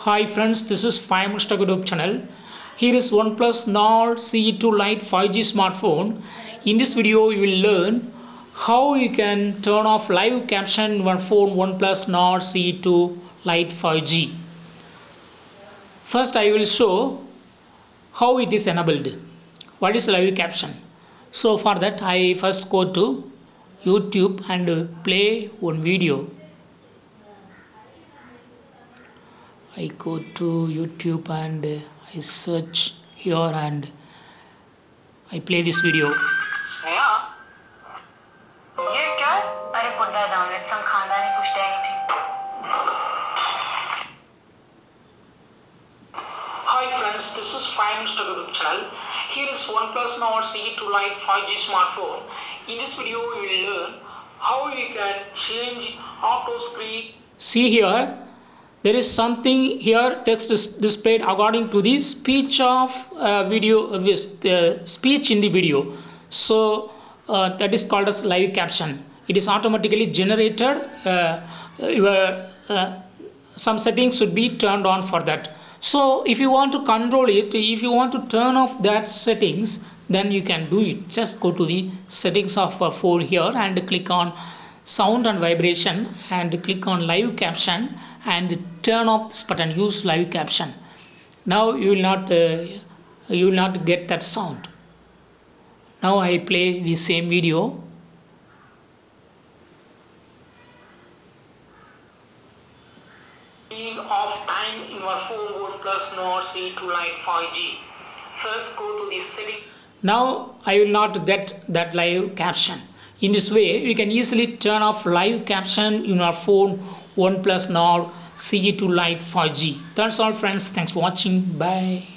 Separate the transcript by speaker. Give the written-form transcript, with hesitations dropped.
Speaker 1: Hi friends, this is 5 Minutes YouTube channel. Here is Oneplus Nord CE2 Lite 5G smartphone. In this video, you will learn how you can turn off live caption in your phone Oneplus Nord CE2 Lite 5G. First, I will show how it is enabled. What is live caption? So for that, I first go to YouTube and play one video. I go to YouTube and I search here and I play this video.
Speaker 2: Sneha, ये क्या? अरे पुट्टा download संग खानदानी पुष्टि नहीं थी.
Speaker 1: Hi friends, this is 5 Minutes YouTube channel. Here is Oneplus Nord CE2 Lite 5G smartphone. In this video, you will learn how you can change auto screen. See here. There is something here, text is displayed according to the speech of speech in the video. So that is called as live caption. It is automatically generated. Some settings should be turned on for that. So if you want to control it, if you want to turn off that settings, then you can do it. Just go to the settings of phone here and click on sound and vibration and click on live caption and turn off this button, use live caption. Now you will not get that sound. Now I play the same video.
Speaker 2: Of time in your phone Oneplus Nord CE2 Lite 5G. First go to the setting.
Speaker 1: Now I will not get that live caption. In this way, you can easily turn off live caption in your phone OnePlus Nord CE2 Lite 5G. That's all friends. Thanks for watching. Bye.